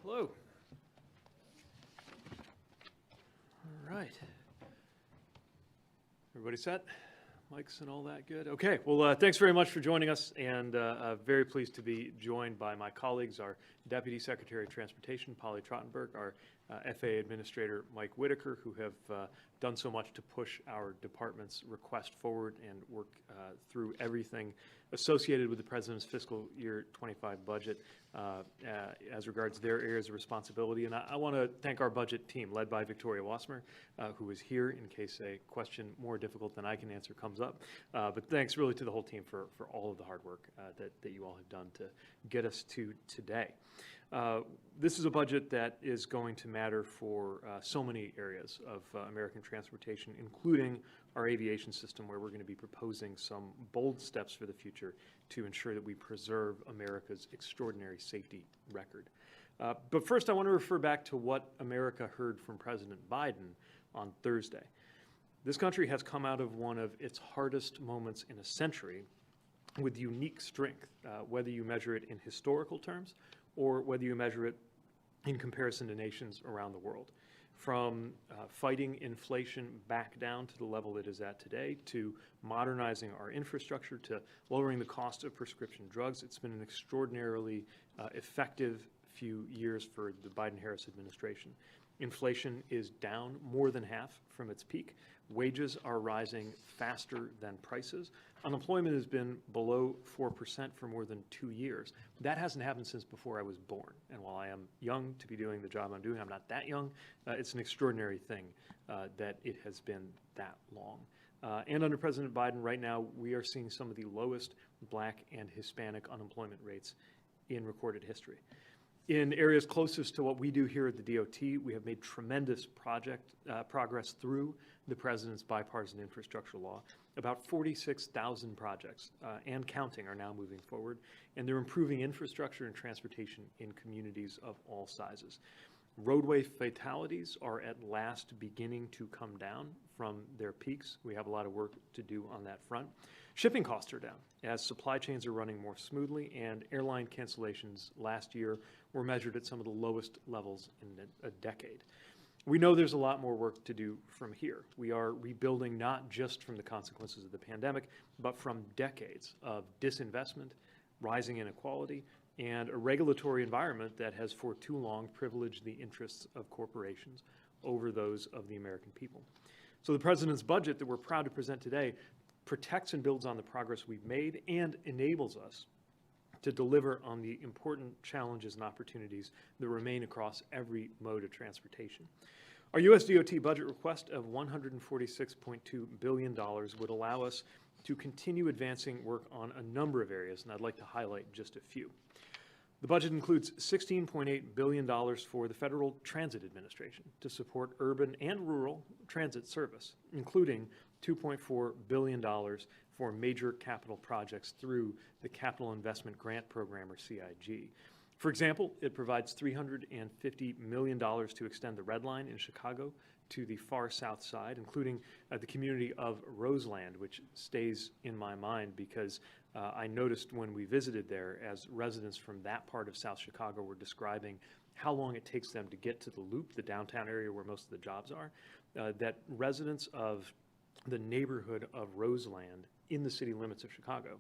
Hello. All right. Everybody set? Mics and all that good? Okay, well, thanks very much for joining us, and very pleased to be joined by my colleagues, our Deputy Secretary of Transportation, Polly Trottenberg, our FAA Administrator, Mike Whitaker, who have done so much to push our department's request forward and work through everything associated with the President's fiscal year 25 budget as regards their areas of responsibility. And I want to thank our budget team, led by Victoria Wassmer, who is here in case a question more difficult than I can answer comes up. But thanks really to the whole team for all of the hard work that you all have done to get us to today. This is a budget that is going to matter for so many areas of American transportation, including our aviation system, where we're going to be proposing some bold steps for the future to ensure that we preserve America's extraordinary safety record. But first, I want to refer back to what America heard from President Biden on Thursday. This country has come out of one of its hardest moments in a century with unique strength, whether you measure it in historical terms or whether you measure it in comparison to nations around the world. From fighting inflation back down to the level it is at today, to modernizing our infrastructure, to lowering the cost of prescription drugs, it's been an extraordinarily effective few years for the Biden-Harris administration. Inflation is down more than half from its peak. Wages are rising faster than prices. Unemployment has been below 4% for more than 2 years. That hasn't happened since before I was born. And while I am young to be doing the job I'm doing, I'm not that young. It's an extraordinary thing that it has been that long. And under President Biden right now, we are seeing some of the lowest Black and Hispanic unemployment rates in recorded history. In areas closest to what we do here at the DOT, we have made tremendous progress through the President's bipartisan infrastructure law. About 46,000 projects and counting are now moving forward, and they're improving infrastructure and transportation in communities of all sizes. Roadway fatalities are at last beginning to come down from their peaks. We have a lot of work to do on that front. Shipping costs are down as supply chains are running more smoothly, and airline cancellations last year were measured at some of the lowest levels in a decade. We know there's a lot more work to do from here. We are rebuilding not just from the consequences of the pandemic, but from decades of disinvestment, rising inequality, and a regulatory environment that has for too long privileged the interests of corporations over those of the American people. So the President's budget that we're proud to present today protects and builds on the progress we've made and enables us to deliver on the important challenges and opportunities that remain across every mode of transportation. Our U.S. DOT budget request of $146.2 billion would allow us to continue advancing work on a number of areas, and I'd like to highlight just a few. The budget includes $16.8 billion for the Federal Transit Administration to support urban and rural transit service, including $2.4 billion for major capital projects through the Capital Investment Grant Program, or CIG. For example, it provides $350 million to extend the Red Line in Chicago to the far south side, including the community of Roseland, which stays in my mind because I noticed when we visited there, as residents from that part of South Chicago were describing how long it takes them to get to the Loop, the downtown area where most of the jobs are, that residents of the neighborhood of Roseland in the city limits of Chicago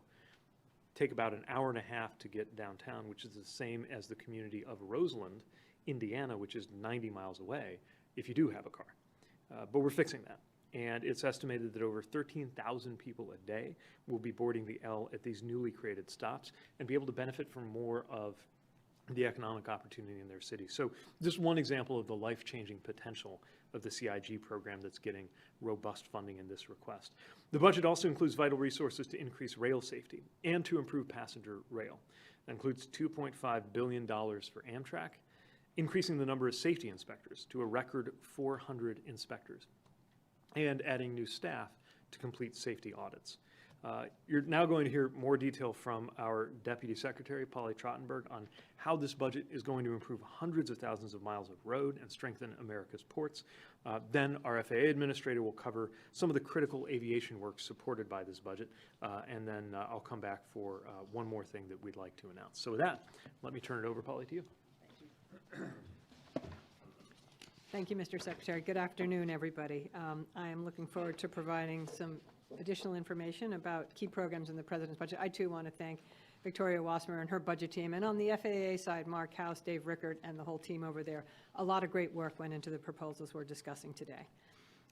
take about an hour and a half to get downtown, which is the same as the community of Roseland, Indiana, which is 90 miles away if you do have a car. But we're fixing that. And it's estimated that over 13,000 people a day will be boarding the L at these newly created stops and be able to benefit from more of the economic opportunity in their city. So just one example of the life-changing potential of the CIG program that's getting robust funding in this request. The budget also includes vital resources to increase rail safety and to improve passenger rail. That includes $2.5 billion for Amtrak, increasing the number of safety inspectors to a record 400 inspectors, and adding new staff to complete safety audits. You're now going to hear more detail from our Deputy Secretary, Polly Trottenberg, on how this budget is going to improve hundreds of thousands of miles of road and strengthen America's ports. Then our FAA Administrator will cover some of the critical aviation work supported by this budget, and then I'll come back for one more thing that we'd like to announce. So with that, let me turn it over, Polly, to you. Thank you, Mr. Secretary. Good afternoon, everybody. I am looking forward to providing some additional information about key programs in the President's budget. I, too, want to thank Victoria Wassmer and her budget team. And on the FAA side, Mark House, Dave Rickert, and the whole team over there. A lot of great work went into the proposals we're discussing today.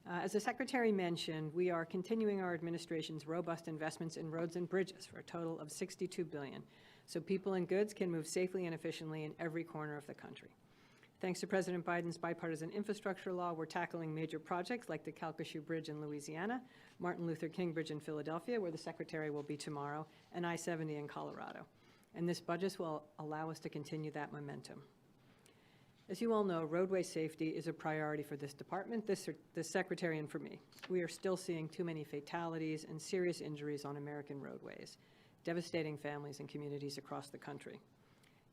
As the Secretary mentioned, we are continuing our administration's robust investments in roads and bridges for a total of $62 billion, so people and goods can move safely and efficiently in every corner of the country. Thanks to President Biden's bipartisan infrastructure law, we're tackling major projects like the Calcasieu Bridge in Louisiana, Martin Luther King Bridge in Philadelphia, where the Secretary will be tomorrow, and I-70 in Colorado. And this budget will allow us to continue that momentum. As you all know, roadway safety is a priority for this department, this Secretary, and for me. We are still seeing too many fatalities and serious injuries on American roadways, devastating families and communities across the country.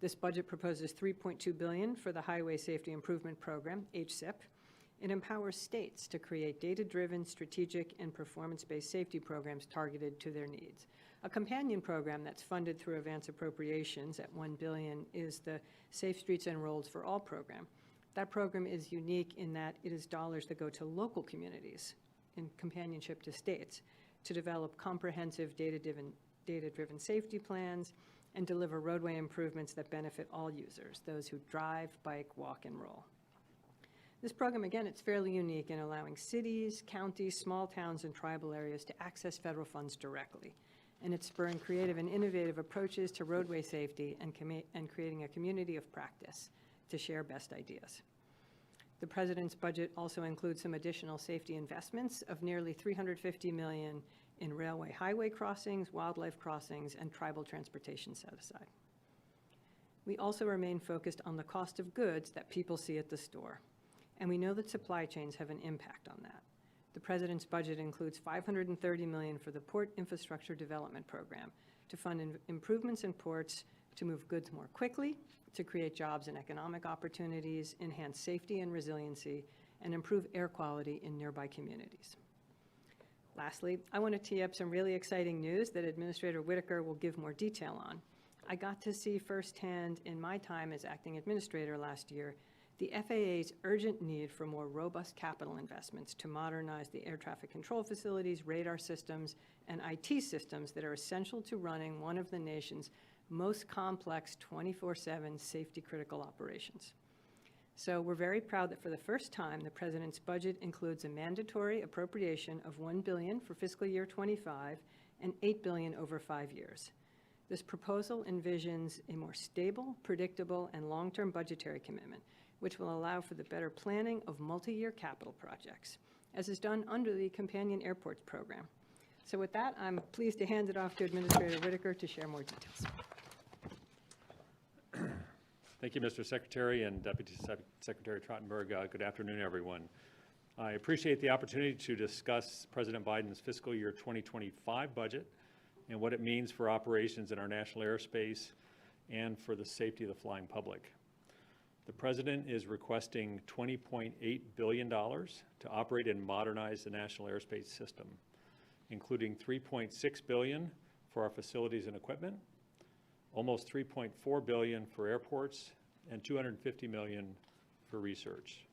This budget proposes $3.2 billion for the Highway Safety Improvement Program, HSIP. It empowers states to create data-driven, strategic, and performance-based safety programs targeted to their needs. A companion program that's funded through advance appropriations at $1 billion is the Safe Streets and Roads for All program. That program is unique in that it is dollars that go to local communities in companionship to states to develop comprehensive data-driven safety plans and deliver roadway improvements that benefit all users, those who drive, bike, walk, and roll. This program, again, it's fairly unique in allowing cities, counties, small towns, and tribal areas to access federal funds directly. And it's spurring creative and innovative approaches to roadway safety and creating a community of practice to share best ideas. The President's budget also includes some additional safety investments of nearly $350 million in railway highway crossings, wildlife crossings, and tribal transportation set aside. We also remain focused on the cost of goods that people see at the store, and we know that supply chains have an impact on that. The President's budget includes $530 million for the Port Infrastructure Development Program to fund improvements in ports to move goods more quickly, to create jobs and economic opportunities, enhance safety and resiliency, and improve air quality in nearby communities. Lastly, I want to tee up some really exciting news that Administrator Whitaker will give more detail on. I got to see firsthand in my time as acting administrator last year the FAA's urgent need for more robust capital investments to modernize the air traffic control facilities, radar systems, and IT systems that are essential to running one of the nation's most complex 24/7 safety-critical operations. So we're very proud that for the first time, the President's budget includes a mandatory appropriation of $1 billion for fiscal year 25 and $8 billion over 5 years. This proposal envisions a more stable, predictable, and long-term budgetary commitment, which will allow for the better planning of multi-year capital projects, as is done under the Companion Airports program. So with that, I'm pleased to hand it off to Administrator Whitaker to share more details. Thank you, Mr. Secretary and Deputy Secretary Trottenberg. Good afternoon, everyone. I appreciate the opportunity to discuss President Biden's fiscal year 2025 budget and what it means for operations in our national airspace and for the safety of the flying public. The President is requesting $20.8 billion to operate and modernize the national airspace system, including $3.6 billion for our facilities and equipment, almost $3.4 billion for airports, and $250 million for research.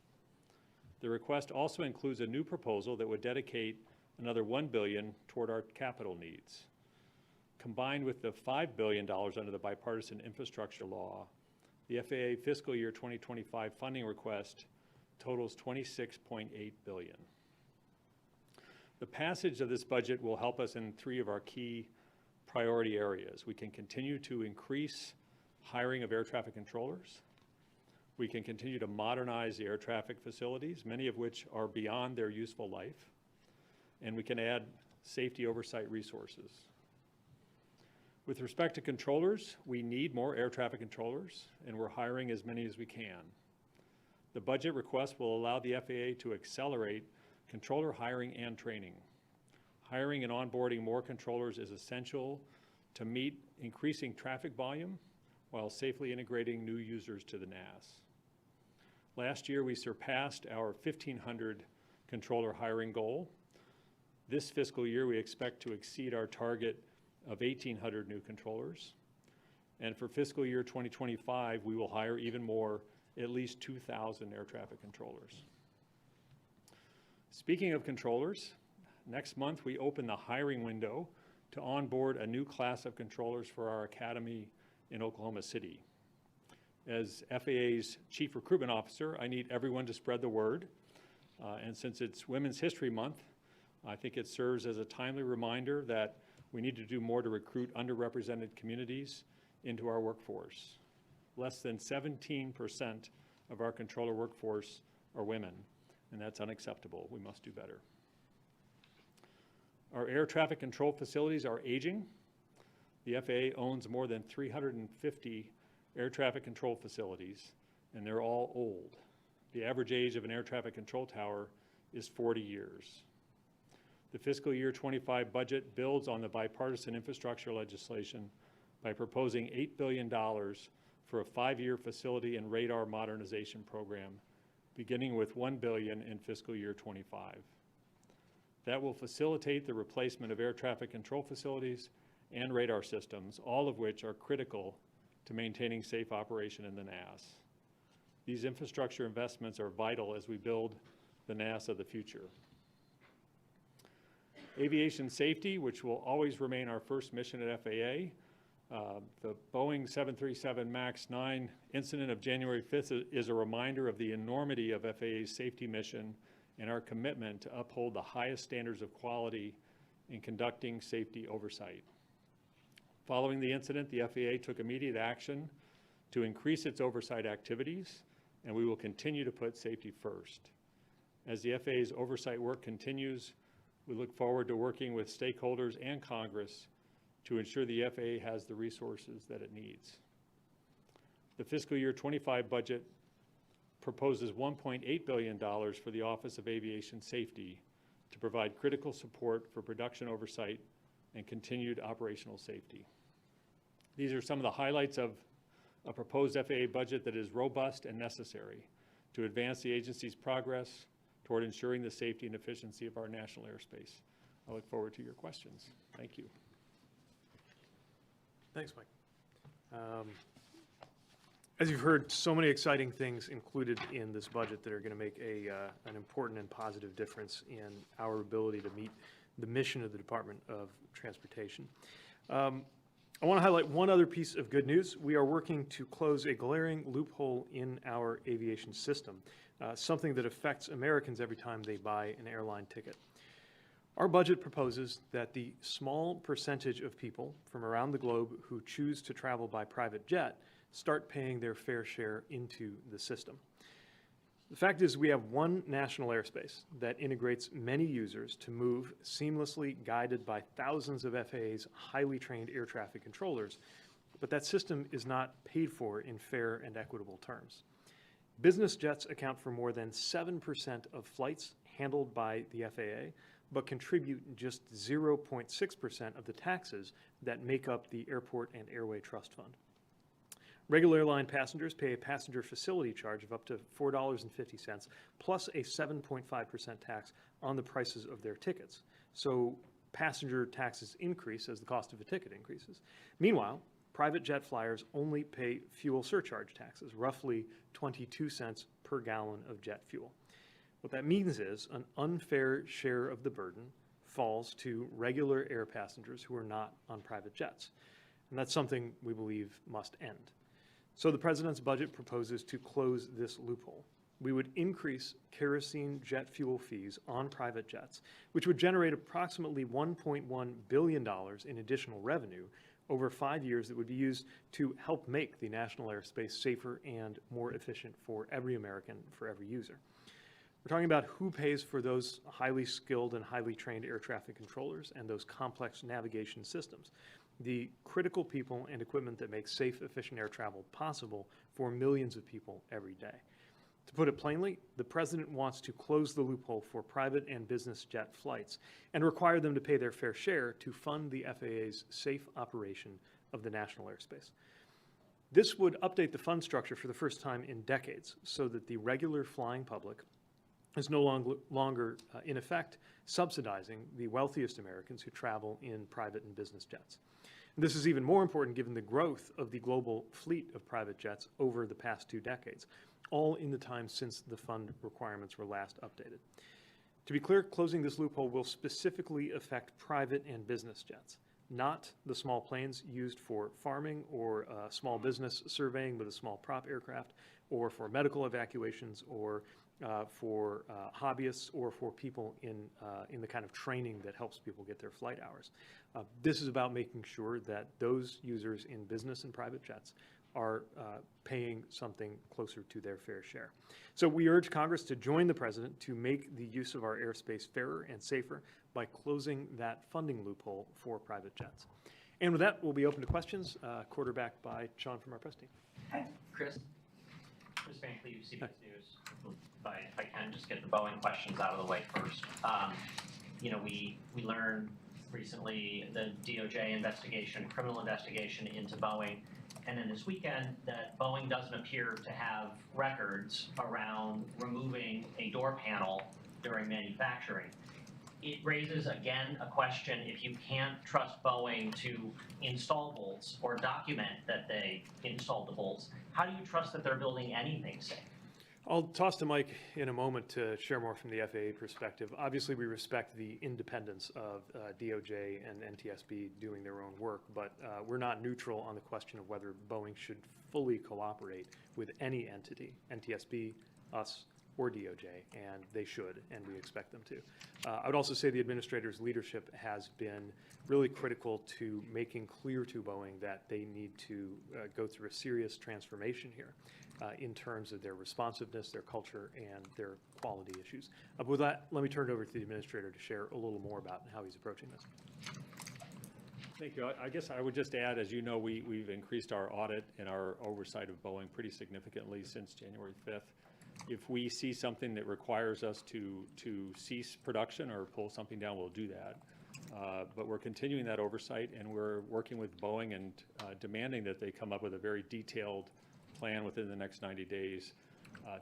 The request also includes a new proposal that would dedicate another $1 billion toward our capital needs. Combined with the $5 billion under the bipartisan infrastructure law, the FAA fiscal year 2025 funding request totals $26.8 billion. The passage of this budget will help us in 3 of our key priority areas. We can continue to increase hiring of air traffic controllers. We can continue to modernize the air traffic facilities, many of which are beyond their useful life. And we can add safety oversight resources. With respect to controllers, we need more air traffic controllers, and we're hiring as many as we can. The budget request will allow the FAA to accelerate controller hiring and training. Hiring and onboarding more controllers is essential to meet increasing traffic volume while safely integrating new users to the NAS. Last year, we surpassed our 1,500 controller hiring goal. This fiscal year, we expect to exceed our target of 1,800 new controllers. And for fiscal year 2025, we will hire even more at least 2,000 air traffic controllers. Speaking of controllers, next month we open the hiring window to onboard a new class of controllers for our academy in Oklahoma City. As FAA's Chief Recruitment Officer, I need everyone to spread the word. And since it's Women's History Month, I think it serves as a timely reminder that we need to do more to recruit underrepresented communities into our workforce. Less than 17% of our controller workforce are women, and that's unacceptable. We must do better. Our air traffic control facilities are aging. The FAA owns more than 350 air traffic control facilities, and they're all old. The average age of an air traffic control tower is 40 years. The fiscal year 25 budget builds on the bipartisan infrastructure legislation by proposing $8 billion for a 5-year facility and radar modernization program, beginning with $1 billion in fiscal year 25. That will facilitate the replacement of air traffic control facilities and radar systems, all of which are critical to maintaining safe operation in the NAS. These infrastructure investments are vital as we build the NAS of the future. Aviation safety, which will always remain our first mission at FAA. The Boeing 737 MAX 9 incident of January 5th is a reminder of the enormity of FAA's safety mission and our commitment to uphold the highest standards of quality in conducting safety oversight. Following the incident, the FAA took immediate action to increase its oversight activities, and we will continue to put safety first. As the FAA's oversight work continues, we look forward to working with stakeholders and Congress to ensure the FAA has the resources that it needs. The fiscal year 25 budget proposes $1.8 billion for the Office of Aviation Safety to provide critical support for production oversight and continued operational safety. These are some of the highlights of a proposed FAA budget that is robust and necessary to advance the agency's progress toward ensuring the safety and efficiency of our national airspace. I look forward to your questions. Thank you. Thanks, Mike. As you've heard, so many exciting things included in this budget that are going to make an important and positive difference in our ability to meet the mission of the Department of Transportation. I want to highlight one other piece of good news. We are working to close a glaring loophole in our aviation system, something that affects Americans every time they buy an airline ticket. Our budget proposes that the small percentage of people from around the globe who choose to travel by private jet start paying their fair share into the system. The fact is, we have one national airspace that integrates many users to move seamlessly, guided by thousands of FAA's highly trained air traffic controllers, but that system is not paid for in fair and equitable terms. Business jets account for more than 7% of flights handled by the FAA, but contribute just 0.6% of the taxes that make up the Airport and Airway Trust Fund. Regular airline passengers pay a passenger facility charge of up to $4.50 plus a 7.5% tax on the prices of their tickets. So passenger taxes increase as the cost of a ticket increases. Meanwhile, private jet flyers only pay fuel surcharge taxes, roughly 22 cents per gallon of jet fuel. What that means is an unfair share of the burden falls to regular air passengers who are not on private jets. And that's something we believe must end. So the President's budget proposes to close this loophole. We would increase kerosene jet fuel fees on private jets, which would generate approximately $1.1 billion in additional revenue over 5 years that would be used to help make the national airspace safer and more efficient for every American, for every user. We're talking about who pays for those highly skilled and highly trained air traffic controllers and those complex navigation systems, the critical people and equipment that make safe, efficient air travel possible for millions of people every day. To put it plainly, the President wants to close the loophole for private and business jet flights and require them to pay their fair share to fund the FAA's safe operation of the national airspace. This would update the fund structure for the first time in decades so that the regular flying public is no longer in effect, subsidizing the wealthiest Americans who travel in private and business jets. And this is even more important given the growth of the global fleet of private jets over the past 2 decades, all in the time since the fund requirements were last updated. To be clear, closing this loophole will specifically affect private and business jets, not the small planes used for farming or small business surveying with a small prop aircraft, or for medical evacuations, or for hobbyists, or for people in the kind of training that helps people get their flight hours. This is about making sure that those users in business and private jets are paying something closer to their fair share. So we urge Congress to join the President to make the use of our airspace fairer and safer by closing that funding loophole for private jets. And with that, we'll be open to questions, quarterbacked by Sean from our press team. Hi, Chris. Chris Van Cleve, CBS News. If I can just get the Boeing questions out of the way first. We learned recently the DOJ investigation, criminal investigation into Boeing, and then this weekend that Boeing doesn't appear to have records around removing a door panel during manufacturing. It raises, again, a question: if you can't trust Boeing to install bolts or document that they installed the bolts, how do you trust that they're building anything safe? I'll toss to Mike in a moment to share more from the FAA perspective. Obviously, we respect the independence of DOJ and NTSB doing their own work, but we're not neutral on the question of whether Boeing should fully cooperate with any entity, NTSB, us, or DOJ, and they should, and we expect them to. I would also say the administrator's leadership has been really critical to making clear to Boeing that they need to go through a serious transformation here in terms of their responsiveness, their culture, and their quality issues. With that, let me turn it over to the administrator to share a little more about how he's approaching this. Thank you. I guess I would just add, as you know, we've increased our audit and our oversight of Boeing pretty significantly since January 5th. If we see something that requires us to cease production or pull something down, we'll do that. But we're continuing that oversight, and we're working with Boeing and demanding that they come up with a very detailed plan within the next 90 days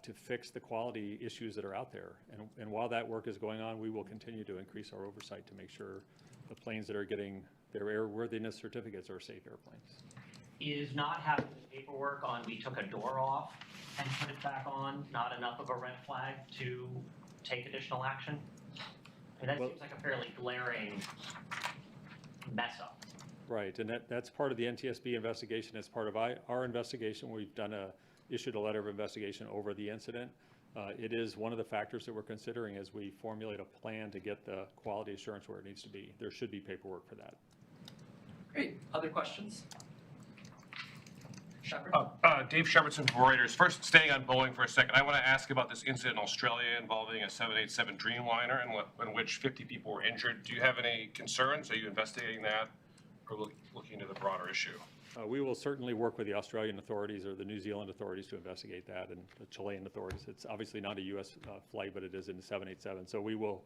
to fix the quality issues that are out there. And while that work is going on, we will continue to increase our oversight to make sure the planes that are getting their airworthiness certificates are safe airplanes. Is not having the paperwork on we took a door off and put it back on not enough of a red flag to take additional action? I mean, that seems like a fairly glaring mess up. Right, and that's part of the NTSB investigation. As part of our investigation, we've issued a letter of investigation over the incident. It is one of the factors that we're considering as we formulate a plan to get the quality assurance where it needs to be. There should be paperwork for that. Great. Other questions? Shepard? Dave Shepardson from Reuters. First, staying on Boeing for a second, I want to ask about this incident in Australia involving a 787 Dreamliner in which 50 people were injured. Do you have any concerns? Are you investigating that or looking into the broader issue? We will certainly work with the Australian authorities or the New Zealand authorities to investigate that, and the Chilean authorities. It's obviously not a U.S. flight, but it is in the 787. So we will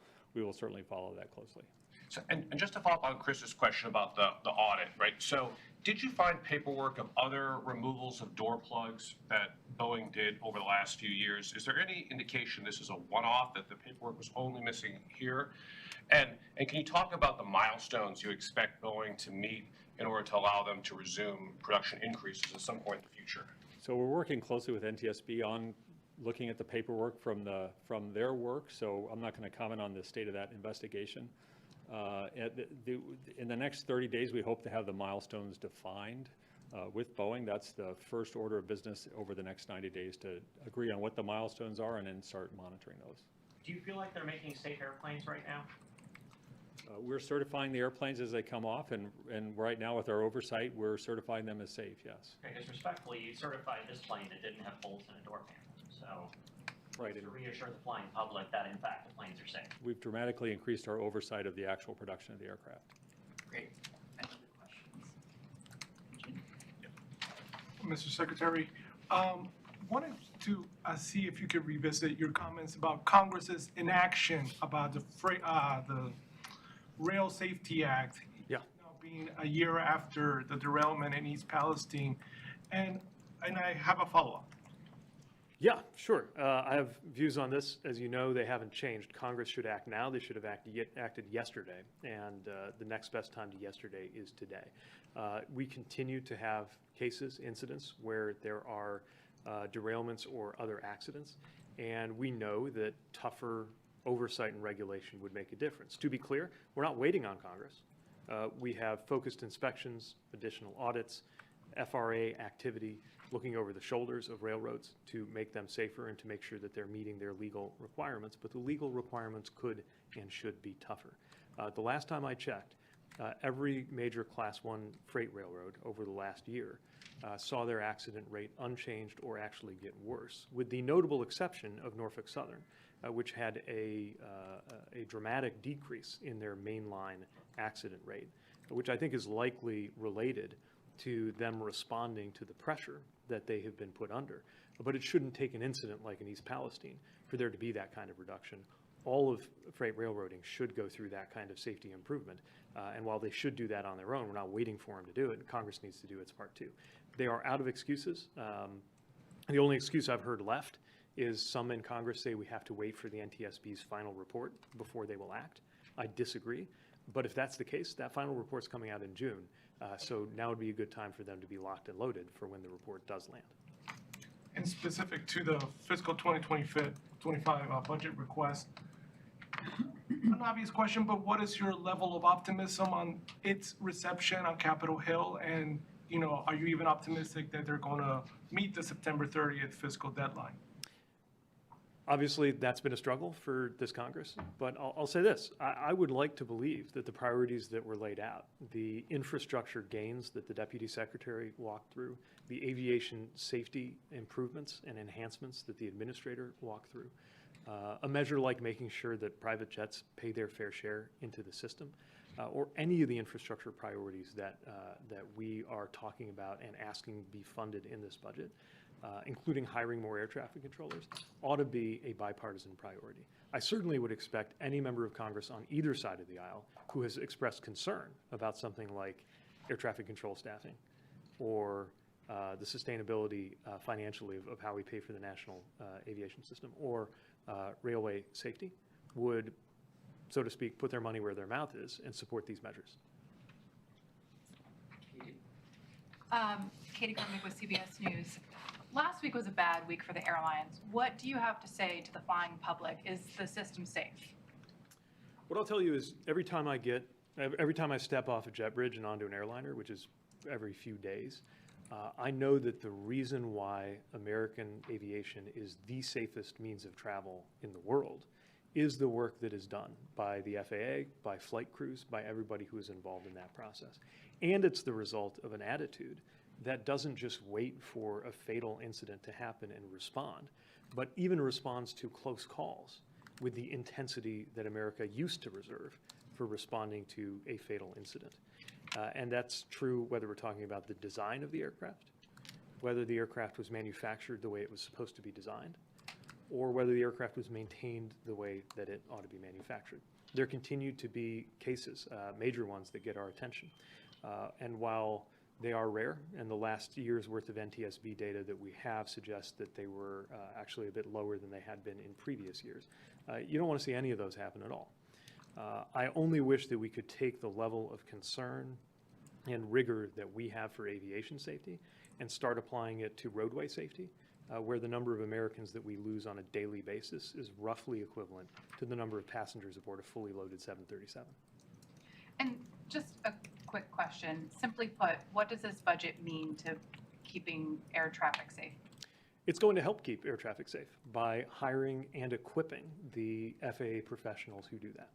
certainly follow that closely. So, and just to follow up on Chris's question about the audit, right? So did you find paperwork of other removals of door plugs that Boeing did over the last few years? Is there any indication this is a one-off, that the paperwork was only missing here? And can you talk about the milestones you expect Boeing to meet in order to allow them to resume production increases at some point in the future? So we're working closely with NTSB on looking at the paperwork from their work. So I'm not going to comment on the state of that investigation. In the next 30 days, we hope to have the milestones defined with Boeing. That's the first order of business over the next 90 days to agree on what the milestones are and then start monitoring those. Do you feel like they're making safe airplanes right now? We're certifying the airplanes as they come off, and right now with our oversight, we're certifying them as safe, yes. Because respectfully, you certified this plane that didn't have bolts and a door panel. So Right. to reassure the flying public that in fact the planes are safe. We've dramatically increased our oversight of the actual production of the aircraft. Great. Any other questions? Gene? Mr. Secretary, wanted to see if you could revisit your comments about Congress's inaction about the Rail Safety Act. Yeah. Now being a year after the derailment in East Palestine, and I have a follow-up. Yeah, sure. I have views on this. As you know, they haven't changed. Congress should act now. They should have acted yesterday, and the next best time to yesterday is today. We continue to have cases, incidents, where there are derailments or other accidents, and we know that tougher oversight and regulation would make a difference. To be clear, we're not waiting on Congress. We have focused inspections, additional audits, FRA activity, looking over the shoulders of railroads to make them safer and to make sure that they're meeting their legal requirements. But the legal requirements could and should be tougher. The last time I checked, every major Class 1 freight railroad over the last year saw their accident rate unchanged or actually get worse, with the notable exception of Norfolk Southern, which had a dramatic decrease in their mainline accident rate, which I think is likely related to them responding to the pressure that they have been put under. But it shouldn't take an incident like in East Palestine for there to be that kind of reduction. All of freight railroading should go through that kind of safety improvement. And while they should do that on their own, we're not waiting for them to do it. Congress needs to do its part too. They are out of excuses. The only excuse I've heard left is some in Congress say we have to wait for the NTSB's final report before they will act. I disagree. But if that's the case, that final report's coming out in June. So now would be a good time for them to be locked and loaded for when the report does land. And specific to the fiscal 2025 budget request, an obvious question, but what is your level of optimism on its reception on Capitol Hill? And, you know, are you even optimistic that they're going to meet the September 30th fiscal deadline? Obviously, that's been a struggle for this Congress, but I'll say this. I would like to believe that the priorities that were laid out, the infrastructure gains that the Deputy Secretary walked through, the aviation safety improvements and enhancements that the Administrator walked through, a measure like making sure that private jets pay their fair share into the system, or any of the infrastructure priorities that we are talking about and asking be funded in this budget, including hiring more air traffic controllers, ought to be a bipartisan priority. I certainly would expect any member of Congress on either side of the aisle who has expressed concern about something like air traffic control staffing or the sustainability financially of how we pay for the national aviation system or railway safety would, so to speak, put their money where their mouth is and support these measures. Katie Cormick with CBS News. Last week was a bad week for the airlines. What do you have to say to the flying public? Is the system safe? What I'll tell you is every time I step off a jet bridge and onto an airliner, which is every few days, I know that the reason why American aviation is the safest means of travel in the world is the work that is done by the FAA, by flight crews, by everybody who is involved in that process. And it's the result of an attitude that doesn't just wait for a fatal incident to happen and respond, but even responds to close calls with the intensity that America used to reserve for responding to a fatal incident. And that's true whether we're talking about the design of the aircraft, whether the aircraft was manufactured the way it was supposed to be designed, or whether the aircraft was maintained the way that it ought to be manufactured. There continue to be cases, major ones, that get our attention. And while they are rare, and the last year's worth of NTSB data that we have suggests that they were actually a bit lower than they had been in previous years, you don't want to see any of those happen at all. I only wish that we could take the level of concern and rigor that we have for aviation safety and start applying it to roadway safety, where the number of Americans that we lose on a daily basis is roughly equivalent to the number of passengers aboard a fully loaded 737. And just a quick question. Simply put, what does this budget mean to keeping air traffic safe? It's going to help keep air traffic safe by hiring and equipping the FAA professionals who do that.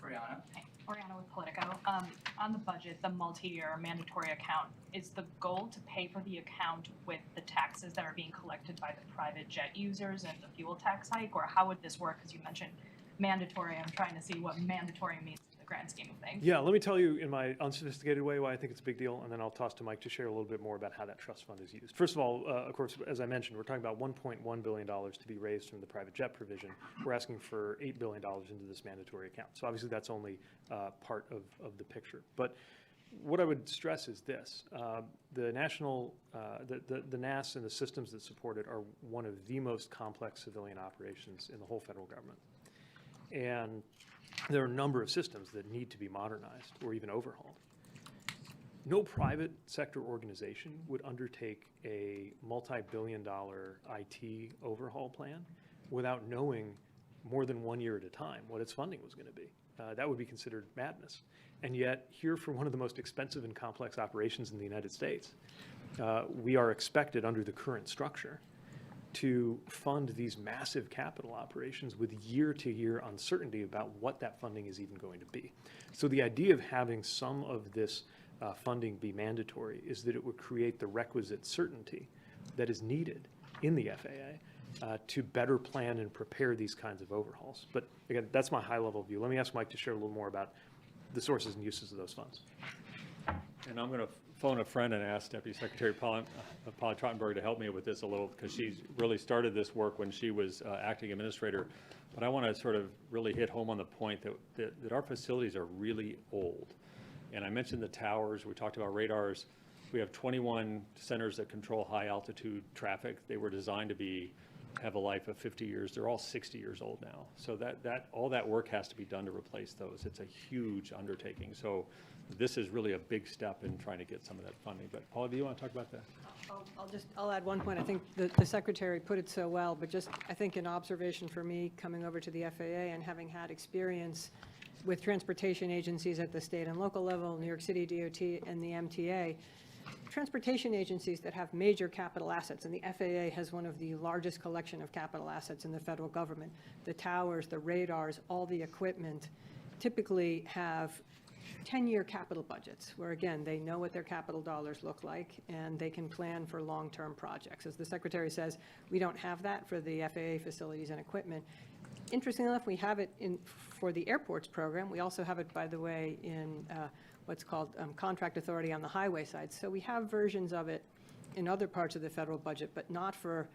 Brianna? Hi, Oriana with Politico. On the budget, the multi-year mandatory account, is the goal to pay for the account with the taxes that are being collected by the private jet users and the fuel tax hike, or how would this work? Because you mentioned mandatory. I'm trying to see what mandatory means in the grand scheme of things. Yeah, let me tell you in my unsophisticated way why I think it's a big deal, and then I'll toss to Mike to share a little bit more about how that trust fund is used. First of all, of course, as I mentioned, we're talking about $1.1 billion to be raised from the private jet provision. We're asking for $8 billion into this mandatory account. So obviously that's only part of the picture. But what I would stress is this. The national, the NAS and the systems that support it are one of the most complex civilian operations in the whole federal government. And there are a number of systems that need to be modernized or even overhauled. No private sector organization would undertake a multi-billion-dollar IT overhaul plan without knowing more than 1 year at a time what its funding was going to be. That would be considered madness. And yet, here for one of the most expensive and complex operations in the United States, we are expected under the current structure to fund these massive capital operations with year-to-year uncertainty about what that funding is even going to be. So the idea of having some of this funding be mandatory is that it would create the requisite certainty that is needed in the FAA to better plan and prepare these kinds of overhauls. But again, that's my high-level view. Let me ask Mike to share a little more about the sources and uses of those funds. And I'm going to phone a friend and ask Deputy Secretary Polly Trottenberg to help me with this a little, because she's really started this work when she was acting administrator. But I want to sort of really hit home on the point that our facilities are really old. And I mentioned the towers. We talked about radars. We have 21 centers that control high altitude traffic. They were designed to have a life of 50 years. They're all 60 years old now. So all that work has to be done to replace those. It's a huge undertaking. So this is really a big step in trying to get some of that funding. But Paula, do you want to talk about that? I'll add one point. I think the Secretary put it so well, but just, I think an observation for me coming over to the FAA and having had experience with transportation agencies at the state and local level, New York City DOT and the MTA, transportation agencies that have major capital assets, and the FAA has one of the largest collection of capital assets in the federal government. The towers, the radars, all the equipment typically have 10-year capital budgets, where again, they know what their capital dollars look like and they can plan for long-term projects. As the Secretary says, we don't have that for the FAA facilities and equipment. Interestingly enough, we have it for the airports program. We also have it, by the way, in what's called contract authority on the highway side. So we have versions of it in other parts of the federal budget, but not for,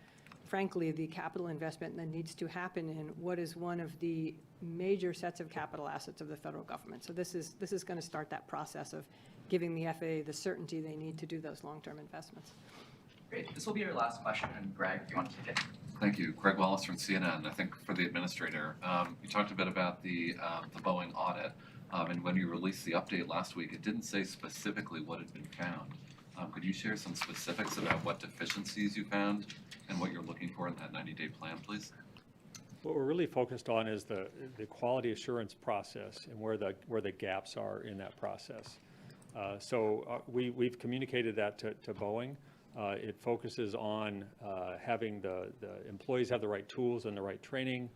frankly, the capital investment that needs to happen in what is one of the major sets of capital assets of the federal government. So this is going to start that process of giving the FAA the certainty they need to do those long-term investments. Great, this will be your last question, and Greg, do you want to take it? Thank you. Greg Wallace from CNN. I think for the administrator, you talked a bit about the Boeing audit, and when you released the update last week, it didn't say specifically what had been found. Could you share some specifics about what deficiencies you found and what you're looking for in that 90-day plan, please? What we're really focused on is the quality assurance process and where the gaps are in that process. We've communicated that to Boeing. It focuses on having the employees have the right tools and the right training,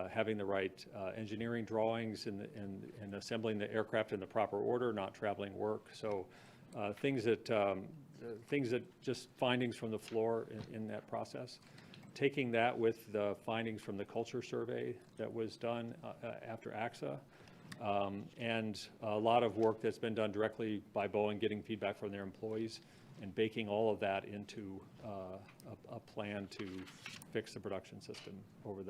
having the right engineering drawings and assembling the aircraft in the proper order, not traveling work. So things that just findings from the floor in that process. Taking that with the findings from the culture survey that was done after AXA, and a lot of work that's been done directly by Boeing, getting feedback from their employees, and baking all of that into a plan to fix the production system over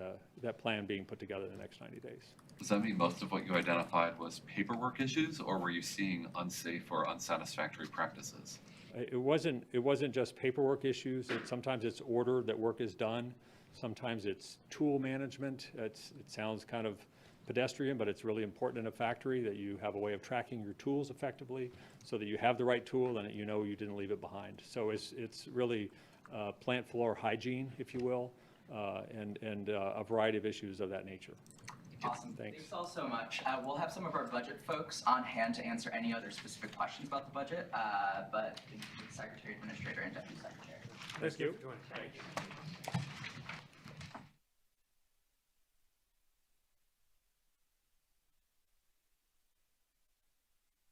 that plan being put together in the next 90 days. Does that mean most of what you identified was paperwork issues, or were you seeing unsafe or unsatisfactory practices? It wasn't just paperwork issues. Sometimes it's order that work is done. Sometimes it's tool management. It sounds kind of pedestrian, but it's really important in a factory that you have a way of tracking your tools effectively so that you have the right tool and that you know you didn't leave it behind. So it's really plant floor hygiene, if you will, and a variety of issues of that nature. Awesome. Thanks. Thanks all so much. We'll have some of our budget folks on hand to answer any other specific questions about the budget, but the Secretary, Administrator, and Deputy Secretary. Thank you. Thank you.